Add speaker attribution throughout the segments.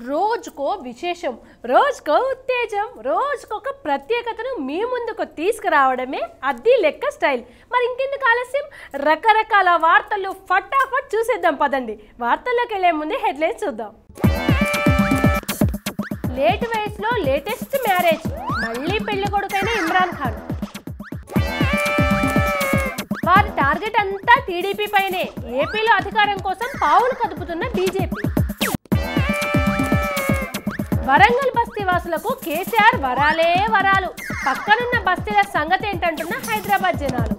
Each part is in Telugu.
Speaker 1: రోజుకో విశేషం, రోజుకో ఉత్తేజం, రోజుకొక ప్రత్యేకతను మీ ముందుకు తీసుకురావడమే అద్దీ లెక్క స్టైల్. మరి ఇంకెందుకు ఆలస్యం, రకరకాల వార్తలు ఫటాఫట్ చూసేద్దాం పదండి. వార్తల్లోకి వెళ్లే ముందే హెడ్లైన్స్ చూద్దాం. లేట్ వయసులో లేటెస్ట్ మ్యారేజ్, మళ్ళీ పెళ్లి కొడుకైన ఇమ్రాన్ ఖాన్. వారి టార్గెట్ అంతా టీడీపీ పైనే, ఏపీలో అధికారం కోసం పావులు కదుపుతున్న బీజేపీ. వరంగల్ బస్తీ వాసులకు కేసీఆర్ వరాలే వరాలు, పక్కనున్న బస్తీల సంగతి ఏంటంటున్న హైదరాబాద్ జనాలు.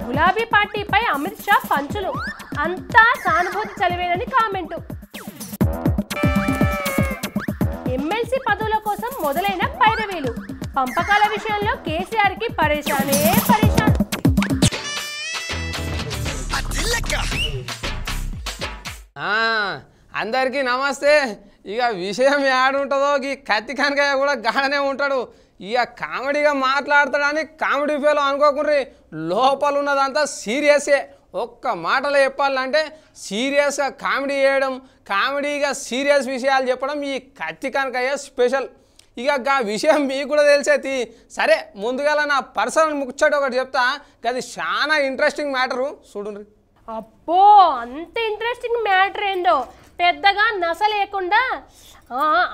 Speaker 1: గులాబీ పార్టీపై అమిత్ షా పంచులు, అంతా సానుభూతి చదివేనని కామెంటు. ఎమ్మెల్సీ పదవుల కోసం మొదలైన పైరవీలు, పంపకాల విషయంలో కేసీఆర్ కి పరేషానే పరేషాన్.
Speaker 2: అందరికీ నమస్తే. ఇక విషయం ఏడుంటుందో ఈ కత్తి కనకయ్య కూడా గాడనే ఉంటాడు. ఇక కామెడీగా మాట్లాడతాడని కామెడీ ఫేలో అనుకోకుండా లోపల ఉన్నదంతా సీరియసే. ఒక్క మాటలో చెప్పాలంటే సీరియస్గా కామెడీ చేయడం, కామెడీగా సీరియస్ విషయాలు చెప్పడం ఈ కత్తి కనకయ్య స్పెషల్. ఇక ఆ విషయం మీకు కూడా తెలిసేది. సరే, ముందుగా నా పర్సనల్ ముచ్చట ఒకటి చెప్తా, అది చాలా ఇంట్రెస్టింగ్ మ్యాటరు, చూడండి.
Speaker 1: అబ్బో, అంత ఇంట్రెస్టింగ్ మ్యాటర్ ఏందో, పెద్దగా నస లేకుండా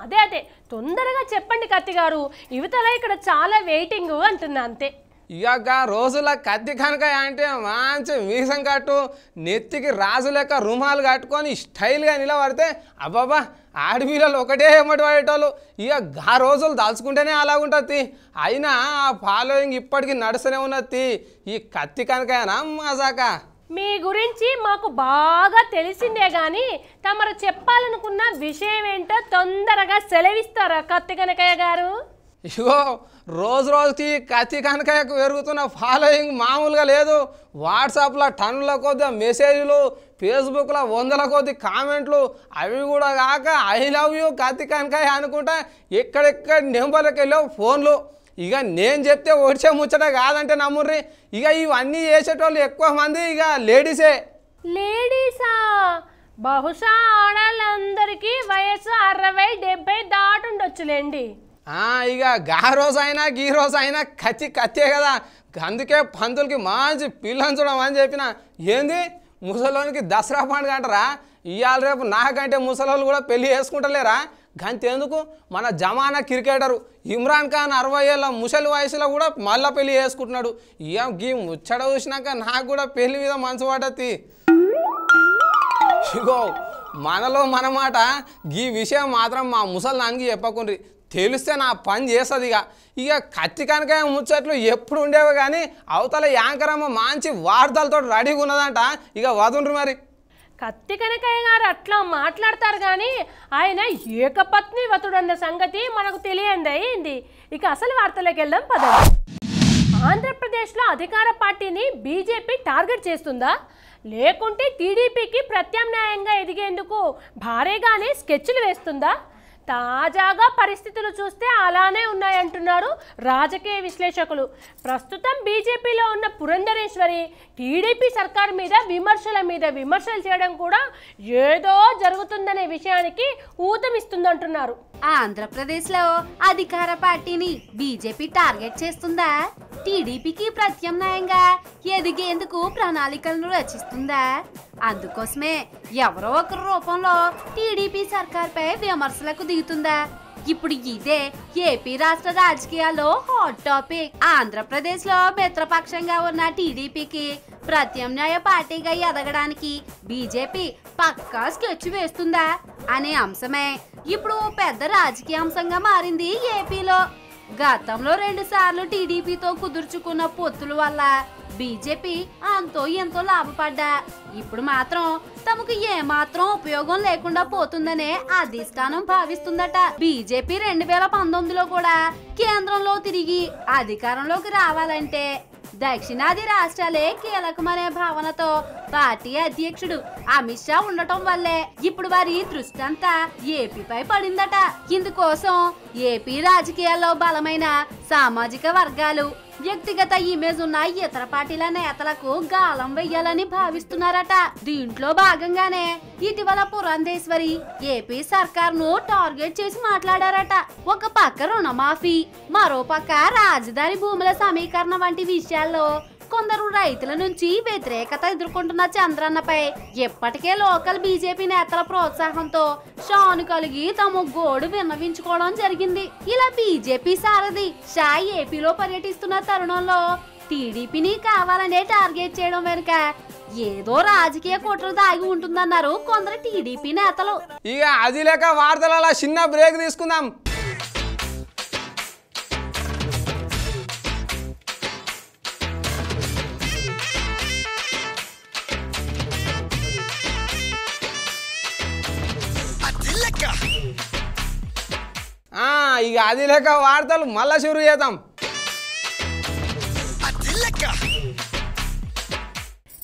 Speaker 1: అదే తొందరగా చెప్పండి కత్తి గారు, యువతల ఇక్కడ చాలా వెయిటింగ్ అంటున్నా అంతే.
Speaker 2: ఇక రోజుల కత్తి కనకయ్య అంటే మంచి మీసం కట్టు, నెత్తికి రాజు లెక్క రుమాలు కట్టుకొని స్టైల్గా నిలబడితే అబ్బాబా ఆడపిల్లలు ఒకటే ఎమ్మటి పడేటోళ్ళు. ఇక ఆ రోజులు దాల్చుకుంటేనే అలాగుంటుంది. అయినా ఆ ఫాలోయింగ్ ఇప్పటికీ నడుస్తూనే ఉన్నది. ఈ కత్తి కనకయ్యనా మజాకా?
Speaker 1: మీ గురించి మాకు బాగా తెలిసిందే కానీ తమరు చెప్పాలనుకున్న విషయం ఏంటో తొందరగా సెలవిస్తారా కత్తి కనకయ్య గారు?
Speaker 2: ఇగో రోజు రోజుకి కత్తి కనకయ్యకు పెరుగుతున్న ఫాలోయింగ్ మామూలుగా లేదు. వాట్సాప్లో టన్నుల కొద్ది మెసేజ్లు, ఫేస్బుక్లో 100ల కొద్ది కామెంట్లు, అవి కూడా కాక ఐ లవ్ యూ కత్తి కనకయ్య అనుకుంటా ఎక్కడెక్కడ నెంబర్కి వెళ్ళావు ఫోన్లు. ఇక నేను చెప్తే వచ్చే ముచ్చట కాదంటే నమ్ముర్రి. ఇక ఇవన్నీ చేసేటోళ్ళు ఎక్కువ మంది ఇక లేడీసే.
Speaker 1: లేడీసా? బహుశా ఆడాళ్ళందరికీ వయసు 60-70 దాటుండొచ్చులేండి.
Speaker 2: ఇక గా రోజు అయినా గీ రోజు అయినా కత్తే కదా. అందుకే పంతులకి మంచి పిల్లంచడం అని చెప్పిన. ఏంది ముసలోనికి దసరా పండుగ అంటారా? ఇవాళ రేపు నాకంటే ముసలోళ్ళు కూడా పెళ్ళి చేసుకుంటలేరా? గంతెందుకు, మన జమానా క్రికెటరు ఇమ్రాన్ ఖాన్ 60 ఏళ్ళ ముసలి వయసులో కూడా మళ్ళీ పెళ్ళి చేసుకుంటున్నాడు. ఇక గీ ముచ్చట చూసినాక నాకు కూడా పెళ్లి మీద మనసు పడద్ది. ఇగో మనలో మనమాట, ఈ విషయం మాత్రం మా ముసలి దానికి చెప్పకుండ్రి, తెలిస్తే నా పని చేస్తుంది. ఇక కత్తి కనకయ్య ముచ్చట్లు ఎప్పుడు ఉండేవి కానీ అవతల యాంకరమ్మ మంచి వార్తలతో రెడీగా ఉన్నదంట. ఇక వదుండ్రి మరి.
Speaker 1: కత్తి కనకయ్య గారు అట్లా మాట్లాడతారు కానీ ఆయన ఏకపత్ని వతుడన్న సంగతి మనకు తెలియంది అయింది. ఇక అసలు వార్తలోకి వెళ్దాం పదండి. ఆంధ్రప్రదేశ్లో అధికార పార్టీని బీజేపీ టార్గెట్ చేస్తుందా, లేకుంటే టీడీపీకి ప్రత్యామ్నాయంగా ఎదిగేందుకు భారీగానే స్కెచ్లు వేస్తుందా? తాజాగా పరిస్థితులు చూస్తే అలానే ఉన్నాయంటున్నారు రాజకీయ విశ్లేషకులు. ప్రస్తుతం బీజేపీలో ఉన్న పురంధరేశ్వరి టీడీపీ సర్కార్ మీద విమర్శలు చేయడం కూడా ఏదో జరుగుతుందనే విషయానికి ఊతమిస్తుందంటున్నారు.
Speaker 3: ఆంధ్రప్రదేశ్లో అధికార పార్టీని బీజేపీ టార్గెట్ చేస్తుందా, టీడీపీకి ప్రత్యామ్నాయంగా ఎదిగేందుకు ప్రణాళికలను రచిస్తుందా? అందుకోసమే ఎవరో ఒకరి రూపంలో టీడీపీ సర్కార్పై విమర్శలకు దిగుతుందా? ఇప్పుడు ఇదే ఏపీ రాష్ట్ర రాజకీయాల్లో హాట్ టాపిక్. ఆంధ్రప్రదేశ్లో మిత్రపక్షంగా ఉన్న టీడీపీకి ప్రత్యామ్నాయ పార్టీగా ఎదగడానికి బీజేపీ పక్కా స్కెచ్ వేస్తుందా అనే అంశమే ఇప్పుడు పెద్ద రాజకీయ అంశంగా మారింది ఏపీలో. గతంలో 2 సార్లు టీడీపీతో కుదుర్చుకున్న పొత్తుల వల్ల బీజేపీ అంతో ఎంతో లాభపడ్డా ఇప్పుడు మాత్రం తమకు ఏమాత్రం ఉపయోగం లేకుండా పోతుందనే అధిష్టానం భావిస్తుందట. బీజేపీ 2019లో కూడా కేంద్రంలో తిరిగి అధికారంలోకి రావాలంటే దక్షిణాది రాష్ట్రాలే కీలకమనే భావనతో పార్టీ అధ్యక్షుడు అమిత్ షా ఉండటం వల్లే ఇప్పుడు వారి దృష్టి అంతా ఏపీపై పడిందట. ఇందుకోసం ఏపీ రాజకీయాల్లో బలమైన సామాజిక వర్గాలు వ్యక్తిగత ఇమేజ్ ఉన్న ఇతర పార్టీల నేతలకు గాలం వెయ్యాలని భావిస్తున్నారట. దీంట్లో భాగంగానే ఇటీవల పురంధేశ్వరి ఏపీ సర్కార్ను టార్గెట్ చేసి మాట్లాడారట. ఒక పక్క రుణమాఫీ, మరో పక్క రాజధాని భూముల సమీకరణ వంటి విషయాల్లో కొందరు రైతుల నుంచి వ్యతిరేకత ఎదుర్కొంటున్న చంద్రన్నపై ఇప్పటికే లోకల్ బీజేపీ నేతల ప్రోత్సాహంతో షాను కలిగి తమ గోడు విన్నవించుకోవడం జరిగింది. ఇలా బీజేపీ సారథి షా ఏపీలో పర్యటిస్తున్న తరుణంలో టీడీపీని కావాలనే టార్గెట్ చేయడం వెనుక ఏదో రాజకీయ కుట్ర దాగి ఉంటుందన్నారు కొందరు టీడీపీ నేతలు.
Speaker 2: ఇక అది లేక వార్తల చిన్న బ్రేక్ తీసుకుందాం. ఇక అది లేక వార్తలు మళ్ళా షురు చేద్దాం.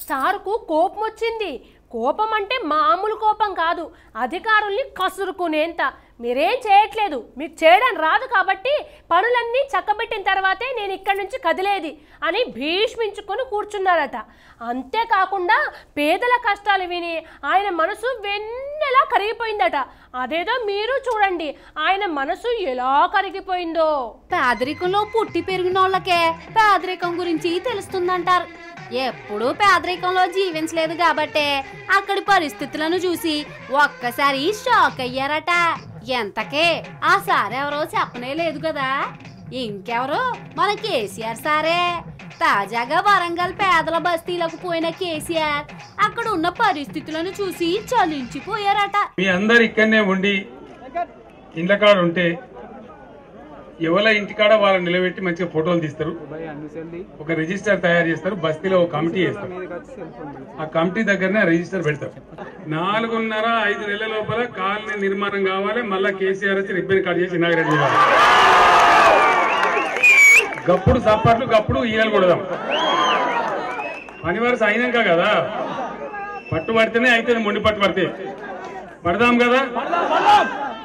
Speaker 1: సార్కు కోపం వచ్చింది. కోపం అంటే మామూలు కోపం కాదు, అధికారుల్ని కసురుకునేంత. మీరేం చేయట్లేదు, మీకు చేయడం రాదు కాబట్టి పనులన్నీ చక్కబెట్టిన తర్వాతే నేను ఇక్కడి నుంచి కదిలేది అని భీష్మించుకొని కూర్చున్నారట. అంతేకాకుండా పేదల కష్టాలు విని ఆయన మనసు వెన్నెలా కరిగిపోయిందట. అదేదో మీరు చూడండి ఆయన మనసు ఎలా కరిగిపోయిందో.
Speaker 3: పేదరికంలో పుట్టి పెరిగినోళ్ళకే పేదరికం గురించి తెలుస్తుందంటారు. ఎప్పుడూ పేదరికంలో జీవించలేదు కాబట్టే అక్కడి పరిస్థితులను చూసి ఒక్కసారి షాక్ అయ్యారట. ఎంతకే ఆ సార్ ఎవరో చెప్పనే లేదు కదా, ఇంకెవరో మన కేసీఆర్ సారే. తాజాగా వరంగల్ పేదల బస్తీలకు పోయిన కేసీఆర్ అక్కడ ఉన్న పరిస్థితులను చూసి చలించిపోయారట.
Speaker 4: మీ అందరు ఇక్కడనే ఉండి ఇండ్ల కాడ ఉంటే ఎవరి ఇంటికాడ వాళ్ళని నిలబెట్టి మంచిగా ఫోటోలు తీస్తారు, ఒక రిజిస్టర్ తయారు చేస్తారు, బస్తీలో ఒక కమిటీ చేస్తారు. ఆ కమిటీ దగ్గరనే రిజిస్టర్ పెడతారు. 4.5 నెలల లోపల కాలనీ నిర్మాణం కావాలి, మళ్ళా కేసీఆర్ వచ్చి రిబ్బన్ కట్ చేసి ఇనాగ్రేట్ చేయాలి. గప్పుడు సప్పట్లు, గప్పుడు ఈయలు కొడదాం. పని వరుస అయినాక కదా, పట్టు పడితేనే అవుతుంది. మొండి పట్టు పడితే పడదాం కదా.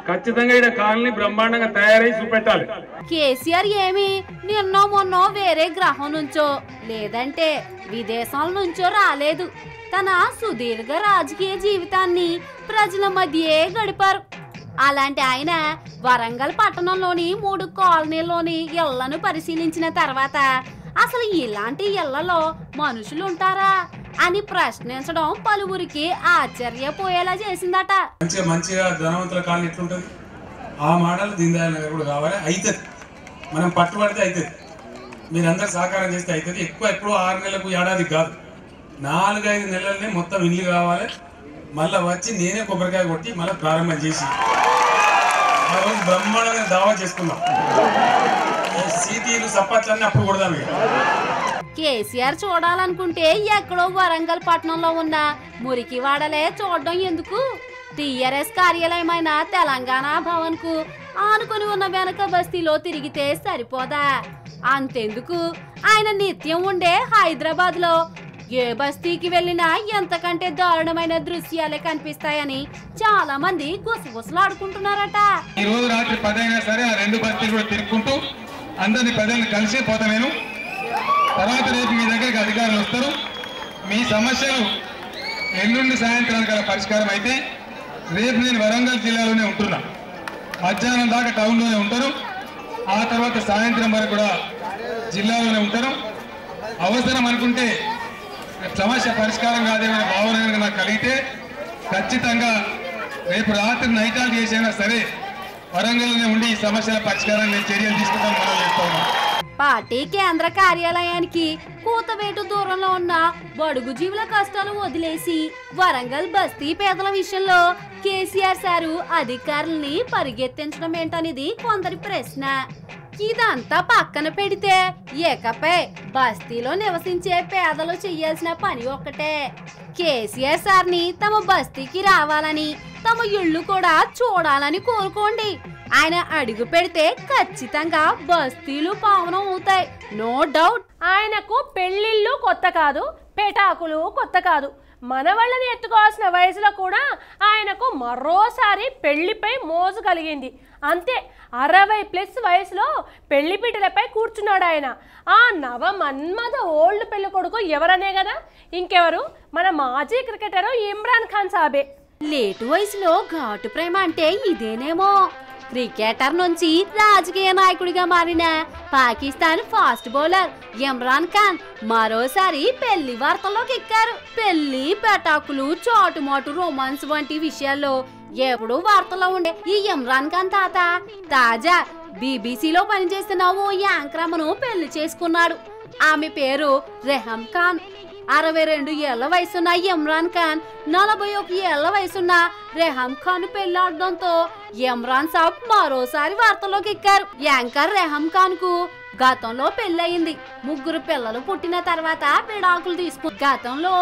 Speaker 4: ఖచ్చితంగా ఇక్కడ కాలనీ బ్రహ్మాండంగా తయారై చూపెట్టాలి.
Speaker 3: కేసీఆర్ ఏమి నిన్నో మొన్నో వేరే గ్రహం నుంచో లేదంటే విదేశాల నుంచో రాలేదు. తన సుదీర్ఘ రాజకీయ జీవితాన్ని ప్రజల మధ్యే గడిపారు. అలాంటి ఆయన వరంగల్ పట్టణంలోని 3 కాలనీల్లోని ఇళ్లను పరిశీలించిన తర్వాత అసలు ఇలాంటి ఇళ్లలో మనుషులు ఉంటారా అని ప్రశ్నించడం పలువురికి ఆశ్చర్యపోయేలా చేసిందట.
Speaker 4: మంచిగా ధనవంతుల కాలనీ ఎట్లుంటది ఆ మోడల్ దీన్ దయాళ్ నగర్ కూడా కావాలి. అవుతుంది, మనం పట్టుబడితే అవుతుంది. మీరందరూ సహకారం చేస్తే అవుతుంది. ఎప్పుడో 6 నెలలకు ఏడాది కాదు, 4-5 నెలలనే మొత్తం ఇల్లు కావాలి. మళ్ళీ వచ్చి నేనే కొబ్బరికాయ కొట్టి మళ్ళీ ప్రారంభం చేసి ఆ రోజు బ్రహ్మాండంగా దావా చేసుకుందాం. సీటీలు సప్పట్లన్నీ అప్పుడు కొడదాం.
Speaker 3: కేసీఆర్ చూడాలనుకుంటే ఎక్కడో వరంగల్ పట్టణంలో ఉన్న మురికి వాడలే చూడడం ఎందుకు? టీఆర్ఎస్ కార్యాలయమైన తెలంగాణ భవన్ కు ఆనుకొని ఉన్న వెనక బస్తీలో తిరిగితే సరిపోదా? అంతెందుకు, ఆయన నిత్యం ఉండే హైదరాబాద్ లో ఏ బస్తీకి వెళ్ళినా ఎంతకంటే దారుణమైన దృశ్యాలే కనిపిస్తాయని చాలా మంది గుసగుసలాడుకుంటున్నారట.
Speaker 4: ఈ రోజు రాత్రి 10 అయినా సరే ఆ 2 బస్తీలు కూడా తిరుక్కుంటూ అందరినీ ప్రజల్ని కలిసి పోతా. నేను తర్వాత రేపు మీ దగ్గరికి అధికారులు వస్తారు. మీ సమస్యలు ఎల్లుండి సాయంత్రానికి పరిష్కారం అయితే రేపు నేను వరంగల్ జిల్లాలోనే ఉంటున్నా. మధ్యాహ్నం దాకా టౌన్లోనే ఉంటారు. ఆ తర్వాత సాయంత్రం వరకు కూడా జిల్లాలోనే ఉంటారు. అవసరం అనుకుంటే సమస్య పరిష్కారం కాదేమనే భావన నాకు కలిగితే ఖచ్చితంగా రేపు రాత్రి నైటాలు చేసైనా సరే వరంగల్లోనే ఉండి ఈ సమస్యల పరిష్కారం నేను చర్యలు తీసుకుంటాను మనం చెప్తాను.
Speaker 3: పార్టీ కేంద్ర కార్యాలయానికి కూతవేటు దూరంలో ఉన్న బడుగు జీవుల కష్టాలు వదిలేసి వరంగల్ బస్తీ పేదల విషయంలో కేసీఆర్ సారు అధికారుల్ని పరిగెత్తించడం ఏంటనేది కొందరి ప్రశ్న. ఇదంతా పక్కన పెడితే ఏకపై బస్తీలో నివసించే పేదలు చెయ్యాల్సిన పని ఒక్కటే. కేసీఆర్ సార్ని తమ బస్తీకి రావాలని, తమ ఇళ్ళు కూడా చూడాలని కోరుకోండి. ఆయన అడుగు పెడితే ఖచ్చితంగా బస్తీలు పావనం అవుతాయి, నో డౌట్.
Speaker 1: ఆయనకు పెళ్లిళ్ళు కొత్త కాదు, పేటాకులు కొత్త కాదు, మన వాళ్ళని ఎత్తుకోవాల్సిన వయసులో కూడా ఆయనకు మరోసారి పెళ్లిపై మోజు కలిగింది. అంతే, 60+ వయసులో పెళ్లిపీటలపై కూర్చున్నాడు ఆయన. ఆ నవమన్మథ ఓల్డ్ పెళ్లి కొడుకు ఎవరనే కదా, ఇంకెవరు, మన మాజీ క్రికెటరు ఇమ్రాన్ ఖాన్ సాబే.
Speaker 3: లేటు వయసులో ఘాటు ప్రేమ అంటే ఇదేనేమో. క్రికెటర్ నుంచి రాజకీయ నాయకుడిగా మారిన పాకిస్తాన్ ఫాస్ట్ బౌలర్ ఇమ్రాన్ ఖాన్ మరోసారి పెళ్లి వార్తల్లోకి ఎక్కారు. పెళ్లి, పెటాకులు, చాటుమాటు, రొమాన్స్ వంటి విషయాల్లో ఎప్పుడూ వార్తల్లో ఉండే ఈ ఇమ్రాన్ ఖాన్ తాత తాజా బీబీసీలో పనిచేస్తున్న ఓ యాంకరమ్మను పెళ్లి చేసుకున్నాడు. ఆమె పేరు రెహం ఖాన్. 62 ఏళ్ల వయసున్న ఇమ్రాన్ ఖాన్ 41 ఏళ్ల వయసున్న రెహం ఖాన్ పెళ్లాడడంతో ఇమ్రాన్ సాబ్ మరోసారి వార్తల్లోకి ఎక్కారు. యాంకర్ రెహం ఖాన్ కు గతంలో పెళ్లయింది. 3 పిల్లలు పుట్టిన తర్వాత విడాకులు తీసుకుని గతంలో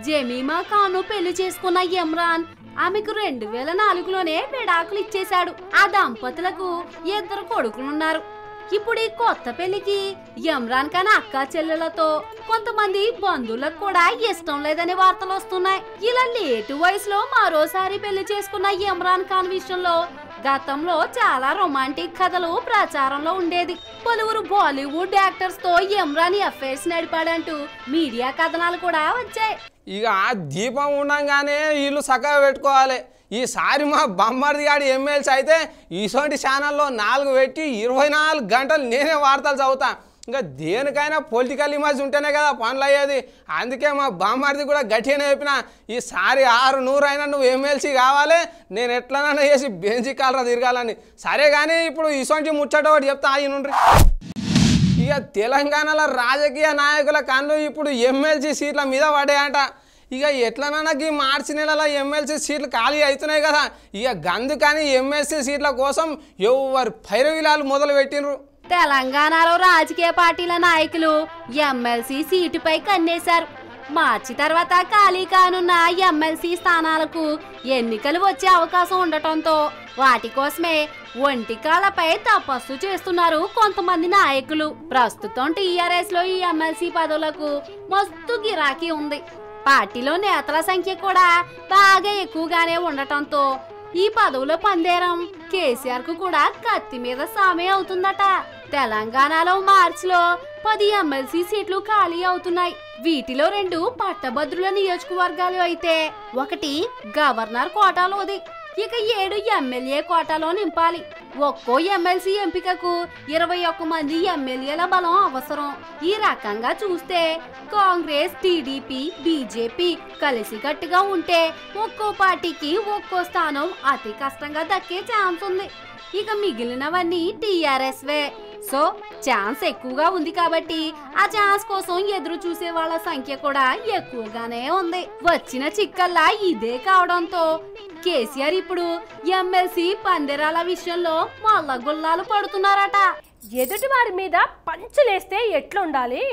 Speaker 3: జమీమా ఖాన్ పెళ్లి చేసుకున్న ఇమ్రాన్ ఆమెకు 2004లోనే విడాకులు ఇచ్చేశాడు. ఆ దంపతులకు 2 కొడుకులున్నారు. ఇప్పుడు ఈ కొత్త పెళ్లికి ఇమ్రాన్ ఖాన్ అక్క చెల్లెలతో కొంతమంది బంధువులకు కూడా ఇష్టం లేదనే వార్తలు వస్తున్నాయి. ఇలా లేటు వయసులో మరోసారి పెళ్లి చేసుకున్న ఇమ్రాన్ ఖాన్ విషయంలో గతంలో చాలా రొమాంటిక్ కథలు ప్రచారంలో ఉండేది. పలువురు బాలీవుడ్ యాక్టర్స్ తో ఇమ్రాన్ అఫైర్స్ నడిపాడంటూ మీడియా కథనాలు కూడా వచ్చాయి.
Speaker 2: ఇక ఆ దీపం ఉండగానే వీళ్ళు చక్కగా పెట్టుకోవాలి. ఈసారి మా బొమ్మర్ది గాడి ఎమ్మెల్సీ అయితే ఇటువంటి ఛానల్లో 4 పెట్టి 24 గంటలు నేనే వార్తలు చదువుతా. ఇంకా దేనికైనా పొలిటికల్ ఇమేజ్ ఉంటేనే కదా పనులు అయ్యేది. అందుకే మా బొమ్మర్ది కూడా గట్టిగానే చెప్పిన, ఈసారి 600 అయినా నువ్వు ఎమ్మెల్సీ కావాలి, నేను ఎట్లనైనా చేసి బెంచి కాలరా తిరగాలని. సరే కానీ ఇప్పుడు ఇటువంటి ముచ్చట ఒకటి చెప్తా ఆయనుండ్రి. ఇక తెలంగాణలో రాజకీయ నాయకుల కన్ను ఇప్పుడు ఎమ్మెల్సీ సీట్ల మీద పడాయంట. ఇక ఎట్లనన్నా ఈ మార్చి నెలలో ఎమ్మెల్సీ సీట్లు ఖాళీ అవుతున్నాయి కదా, ఇక గందుకని ఎమ్మెల్సీ సీట్ల కోసం ఎవరు పైరవిలాలు మొదలు పెట్టినరు.
Speaker 3: తెలంగాణలో రాజకీయ పార్టీల నాయకులు ఎమ్మెల్సీ సీటుపై కన్నేశారు. మార్చి తర్వాత ఖాళీ కానున్న ఎమ్మెల్సీ స్థానాలకు ఎన్నికలు వచ్చే అవకాశం ఉండటంతో వాటి కోసమే ఒంటికాలపై తపస్సు చేస్తున్నారు కొంతమంది నాయకులు. ప్రస్తుతం టీఆర్ఎస్ లో ఈ ఎమ్మెల్సీ పదవులకు మస్తు గిరాకీ ఉంది. పార్టీలో నేతల సంఖ్య కూడా బాగా ఎక్కువగానే ఉండటంతో ఈ పదవుల పందేరం కేసీఆర్ కు కూడా కత్తి మీద సామే అవుతుందట. తెలంగాణలో మార్చిలో 10 ఎమ్మెల్సీ సీట్లు ఖాళీ అవుతున్నాయి. వీటిలో 2 పట్టభద్రుల నియోజకవర్గాలు అయితే 1 గవర్నర్ కోటాలోది. ఇక 7 ఎమ్మెల్యే కోటాలో నింపాలి. ఒక్కో ఎమ్మెల్సీ ఎంపికకు 21 మంది ఎమ్మెల్యేల బలం అవసరం. ఈ రకంగా చూస్తే కాంగ్రెస్, టీడీపీ, బీజేపీ కలిసికట్టుగా ఉంటే ఒక్కో పార్టీకి ఒక్కో స్థానం అతి కష్టంగా దక్కే ఛాన్స్ ఉంది. ఇక మిగిలినవన్నీ టీఆర్ఎస్ వే. సో ఛాన్స్ ఎక్కువగా ఉంది కాబట్టి ఆ ఛాన్స్ కోసం ఎదురు చూసే వాళ్ళ సంఖ్య కూడా ఎక్కువగానే ఉంది. వచ్చిన చిక్కల్లా ఇదే కావడంతో కేసీఆర్ ఇప్పుడు ఎమ్మెల్సీ పందేరాల విషయంలో మల్లగుల్లాలు పడుతున్నారట.
Speaker 1: ఎదుటి వారి మీద పంచులేస్తే ఎట్లుండాలి,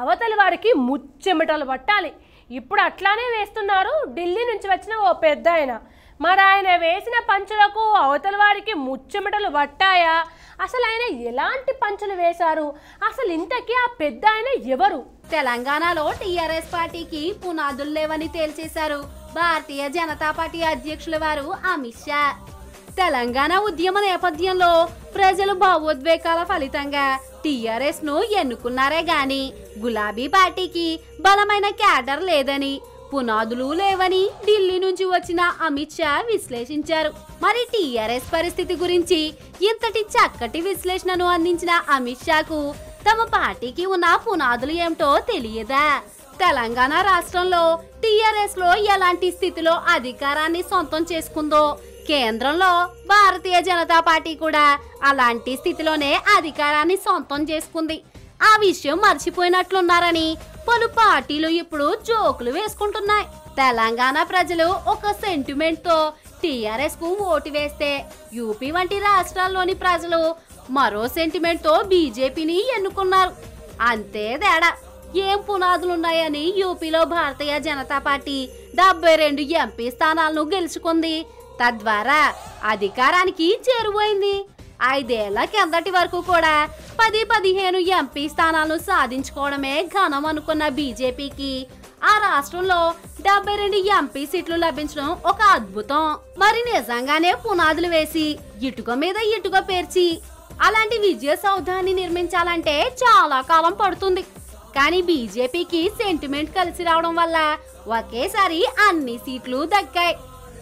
Speaker 1: అవతలి వారికి ముచ్చెమటలు పట్టాలి. ఇప్పుడు అట్లానే వేస్తున్నారు ఢిల్లీ నుంచి వచ్చిన ఓ పెద్ద ఆయన. మరి ఆయన వేసిన పంచులకు అవతలి వారికి ముచ్చెమటలు పట్టాయా? అసలు ఆయన ఎలాంటి పంచులు వేశారు? అసలు ఇంతకీ ఆ పెద్ద ఆయన ఎవరు?
Speaker 3: తెలంగాణలో టీఆర్ఎస్ పార్టీకి పునాదులు లేవని తేల్చేశారు భారతీయ జనతా పార్టీ అధ్యక్షుల వారు అమిత్ షా. తెలంగాణ ఉద్యమ నేపథ్యంలో ప్రజలు భావోద్వేగాల ఫలితంగా టీఆర్ఎస్ ను ఎన్నుకున్నారే గాని గులాబీ పార్టీకి బలమైన క్యాడర్ లేదని, పునాదులు లేవని ఢిల్లీ నుంచి వచ్చిన అమిత్ షా విశ్లేషించారు. మరి టీఆర్ఎస్ పరిస్థితి గురించి ఇంతటి చక్కటి విశ్లేషణను అందించిన అమిత్ షాకు తమ పార్టీకి ఉన్న పునాదులు ఏమిటో తెలియదా? తెలంగాణ రాష్ట్రంలో టీఆర్ఎస్ లో ఎలాంటి స్థితిలో అధికారాన్ని సొంతం చేసుకుందో, కేంద్రంలో భారతీయ జనతా పార్టీ కూడా అలాంటి స్థితిలోనే అధికారాన్ని సొంతం చేసుకుంది. ఆ విషయం మర్చిపోయినట్లున్నారని పలు పార్టీలు ఇప్పుడు జోకులు వేసుకుంటున్నాయి. తెలంగాణ ప్రజలు ఒక సెంటిమెంట్ తో టీఆర్ఎస్ కు ఓటు వేస్తే యూపీ వంటి రాష్ట్రాల్లోని ప్రజలు మరో సెంటిమెంట్ తో బీజేపీని ఎన్నుకున్నారు. అంతే తేడా. ఏం పునాదులున్నాయని యూపీలో భారతీయ జనతా పార్టీ 72 ఎంపీ స్థానాలను గెలుచుకుంది. తద్వారా అధికారానికి చేరువైంది. 5 ఏళ్ల కిందటి వరకు కూడా 10-15 ఎంపీ స్థానాలను సాధించుకోవడమే ఘనం అనుకున్న బీజేపీకి ఆ రాష్ట్రంలో 72 ఎంపీ సీట్లు లభించడం ఒక అద్భుతం. మరి నిజంగానే పునాదులు వేసి ఇటుక మీద ఇటుక పేర్చి అలాంటి విజయ సౌధాన్ని నిర్మించాలంటే చాలా కాలం పడుతుంది. కానీ బీజేపీకి సెంటిమెంట్ కలిసి రావడం వల్ల ఒకేసారి అన్ని సీట్లు దక్కాయి.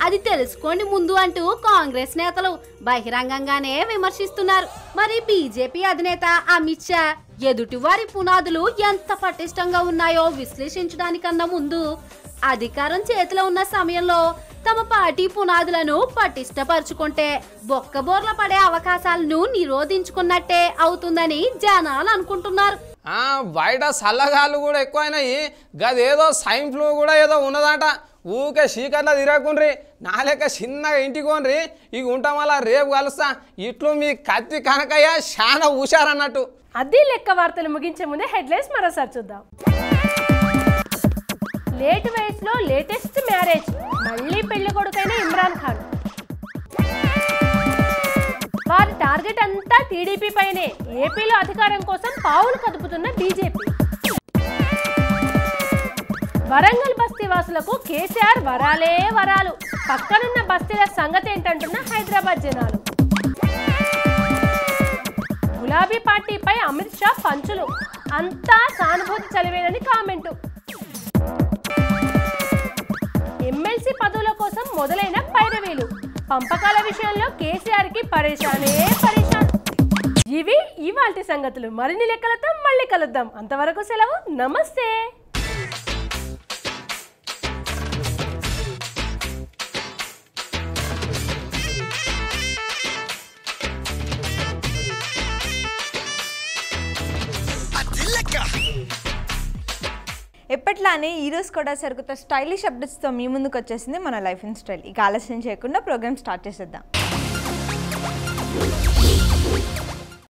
Speaker 3: అది తెలుసుకోండి ముందు అంటూ కాంగ్రెస్ నేతలు బహిరంగంగానే విమర్శిస్తున్నారు. మరి బీజేపీ అధినేత అమిత్ షా ఎదుటివారి పునాదులు ఎంత పటిష్టంగా ఉన్నాయో విశ్లేషించడానికన్నా ముందు అధికారం చేతిలో ఉన్న సమయంలో తమ పార్టీ పునాదులను పటిష్టపరుచుకుంటే బొక్కబోర్ల పడే అవకాశాలను నిరోధించుకున్నట్టే అవుతుందని జనాలు అనుకుంటున్నారు.
Speaker 2: బయట చల్లగాళ్ళు కూడా ఎక్కువైనాయి. గదేదో సైన్ ఫ్లూ కూడా ఏదో ఉన్నదట. ఊకే చీకట్లా తిరగకుండ్రి, నా లెక్క చిన్నగా ఇంటికి కొనరి. ఇక ఉంటాం వల్ల రేపు కలుస్తా. ఇట్లు మీ కత్తి కనకయ్య చాలా హుషారన్నట్టు.
Speaker 1: అది లెక్క వార్తలు ముగించే ముందే హెడ్లైన్స్ మరోసారి చూద్దాం. లేట్ వయసులో లేటెస్ట్ మ్యారేజ్, మళ్ళీ పెళ్లి కొడుకైన ఇమ్రాన్ ఖాన్. వారి టార్గెట్ అంతా టీడీపీ పైనే. ఏపీలో అధికారం కోసం పావులు కదుపుతున్న బీజేపీ. వరంగల్ బస్తీ వాసులకు కేసీఆర్ వరాలే వరాలు. పక్కనున్న బస్తీల సంగతి ఏంటంటున్న హైదరాబాద్ జనాలు. గులాబీ పార్టీపై అమిత్ షా పంచులు, అంతా సానుభూతి చలివేనని కామెంటు. ఎమ్మెల్సీ పదవుల కోసం మొదలైన పైరవీలు, పంపకాల విషయంలో కేసీఆర్ కి పరేషానే పరేషాన్. ఇవి ఇవాల్టి సంగతులు. మరిన్ని లెక్కలతో మళ్ళీ కలుద్దాం. అంతవరకు సెలవు, నమస్తే.
Speaker 5: ఎప్పట్లానే ఈరోజు కూడా సరుకుతో స్టైలిష్ అప్డేట్స్తో మీ ముందుకు వచ్చేసింది మన లైఫ్ ఇన్ స్టైల్. ఇక ఆలస్యం చేయకుండా ప్రోగ్రామ్ స్టార్ట్ చేసేద్దాం.